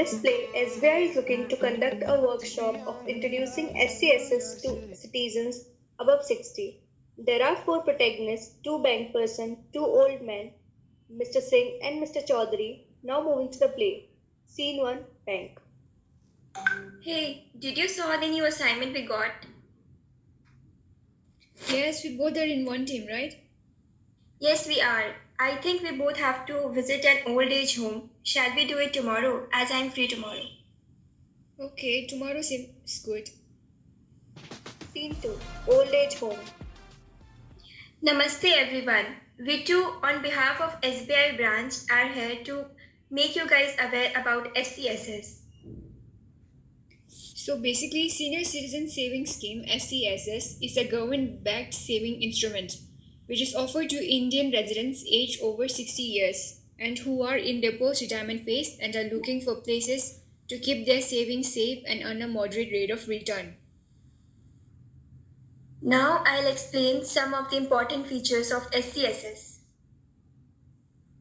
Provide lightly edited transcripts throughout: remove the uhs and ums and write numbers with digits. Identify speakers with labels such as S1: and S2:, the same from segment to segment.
S1: Let's play. SBI is looking to conduct a workshop of introducing SCSS to citizens above 60. There are four protagonists, two bank person, two old men, Mr. Singh and Mr. Chaudhary. Now moving to the play. Scene 1, Bank.
S2: Hey, did you saw the new assignment we got?
S3: Yes, we both are in one team, right?
S2: Yes, we are. I think we both have to visit an old age home. Shall we do it tomorrow, as I'm free tomorrow?
S3: Okay, tomorrow seems good.
S1: Scene 2, Old Age Home.
S2: Namaste everyone. We too, on behalf of SBI branch, are here to make you guys aware about SCSS.
S3: So basically, Senior Citizen Savings Scheme (SCSS) is a government-backed saving instrument which is offered to Indian residents aged over 60 years and who are in their post-retirement phase and are looking for places to keep their savings safe and earn a moderate rate of return.
S2: Now I'll explain some of the important features of SCSS.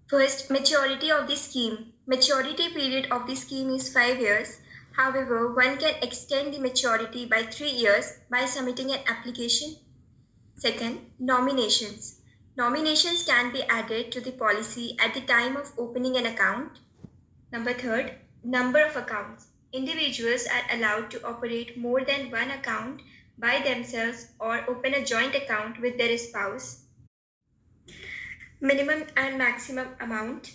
S2: First, maturity of the scheme. Maturity period of the scheme is 5 years. However, one can extend the maturity by 3 years by submitting an application. Second, nominations. Nominations can be added to the policy at the time of opening an account. Number third, number of accounts. Individuals are allowed to operate more than one account by themselves or open a joint account with their spouse. Minimum and maximum amount.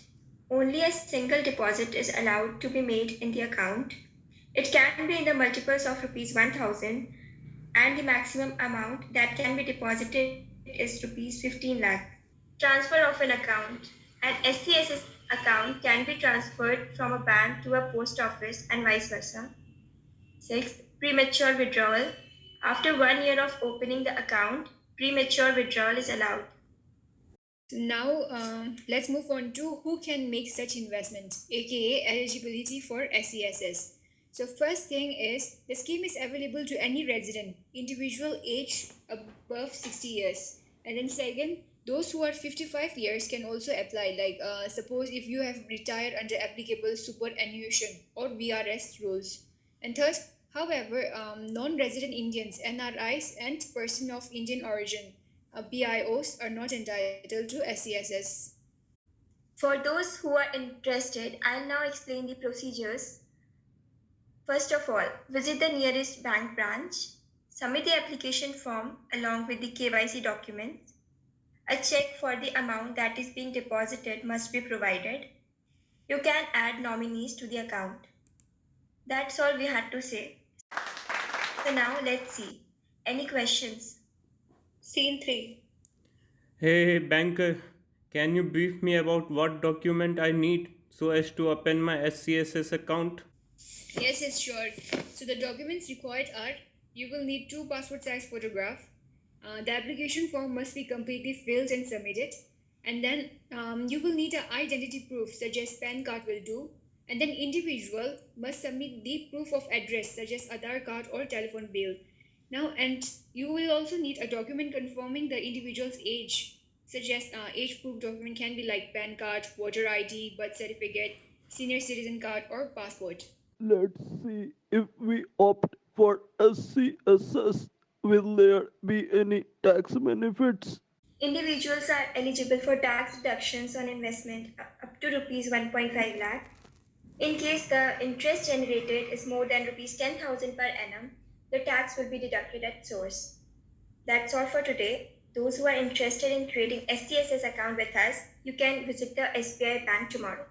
S2: Only a single deposit is allowed to be made in the account. It can be in the multiples of rupees 1000 and the maximum amount that can be deposited is rupees 15 lakh. Transfer of an account. An SCSS account can be transferred from a bank to a post office and vice versa. Sixth, premature withdrawal. After 1 year of opening the account, premature withdrawal is allowed.
S3: So now let's move on to who can make such investments, aka eligibility for SCSS. So first thing is the scheme is available to any resident, individual age above 60 years. And then second, those who are 55 years can also apply. Like suppose if you have retired under applicable superannuation or VRS rules. And third, however, non-resident Indians, NRIs, and person of Indian origin BIOs are not entitled to SCSS.
S2: For those who are interested, I'll now explain the procedures. First of all, visit the nearest bank branch, submit the application form along with the KYC documents. A check for the amount that is being deposited must be provided. You can add nominees to the account. That's all we had to say. So now let's see. Any questions?
S1: Scene 3,
S4: Hey banker, can you brief me about what document I need so as to open my SCSS account?
S3: Yes, yes, sure. So the documents required are you will need two passport size photographs. The application form must be completely filled and submitted. And then you will need an identity proof such as PAN card will do. And then individual must submit the proof of address such as Aadhaar card or telephone bill. Now, and you will also need a document confirming the individual's age, such as age proof document can be like PAN card, voter ID, birth certificate, senior citizen card, or passport.
S5: Let's see if we opt for SCSS. Will there be any tax benefits?
S2: Individuals are eligible for tax deductions on investment up to rupees 1.5 lakh. In case the interest generated is more than rupees 10,000 per annum, the tax will be deducted at source. That's all for today. Those who are interested in creating SCSS account with us, you can visit the SBI bank tomorrow.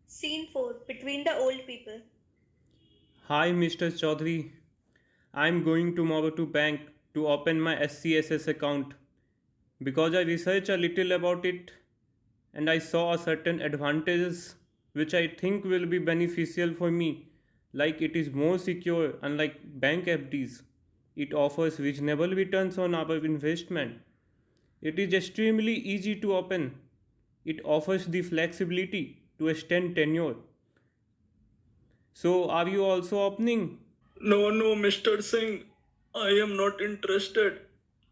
S1: Scene 4, Between the Old People.
S4: Hi Mr. Chaudhary, I am going tomorrow to bank to open my SCSS account because I researched a little about it and I saw a certain advantages which I think will be beneficial for me, like it is more secure unlike bank FDs. It offers reasonable returns on our investment. It is extremely easy to open. It offers the flexibility to extend tenure. So, are you also opening?
S5: No, no, Mr. Singh. I am not interested.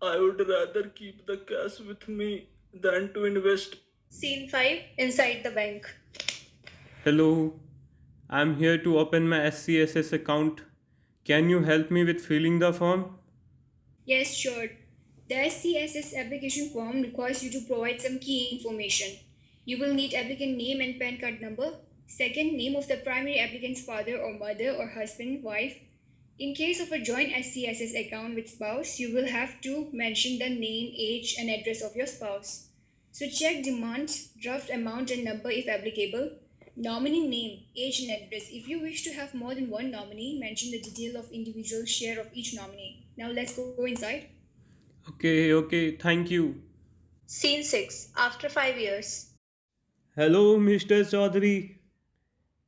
S5: I would rather keep the cash with me than to invest.
S1: Scene 5, Inside the Bank.
S4: Hello, I'm here to open my SCSS account. Can you help me with filling the form?
S3: Yes, sure. The SCSS application form requires you to provide some key information. You will need applicant name and PAN card number. Second, name of the primary applicant's father or mother or husband, wife. In case of a joint SCSS account with spouse, you will have to mention the name, age, and address of your spouse. So check demand, draft amount and number if applicable. Nominee name, age, and address. If you wish to have more than one nominee, mention the detail of individual share of each nominee. Now let's go inside.
S4: Okay, thank you.
S1: Scene 6. After 5 years.
S4: Hello, Mr. Chaudhary.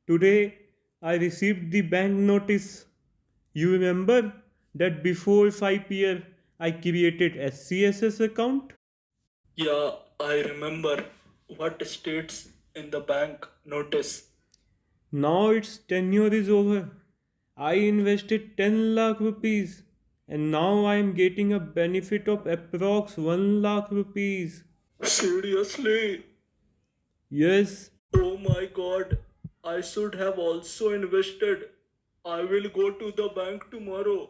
S4: Today I received the bank notice. You remember that before 5 years I created SCSS account?
S5: Yeah, I remember what states in the bank notice.
S4: Now its tenure is over. I invested 10 lakh rupees and now I am getting a benefit of approx 1 lakh rupees.
S5: Seriously?
S4: Yes,
S5: Oh my god, I should have also invested. I will go to the bank tomorrow.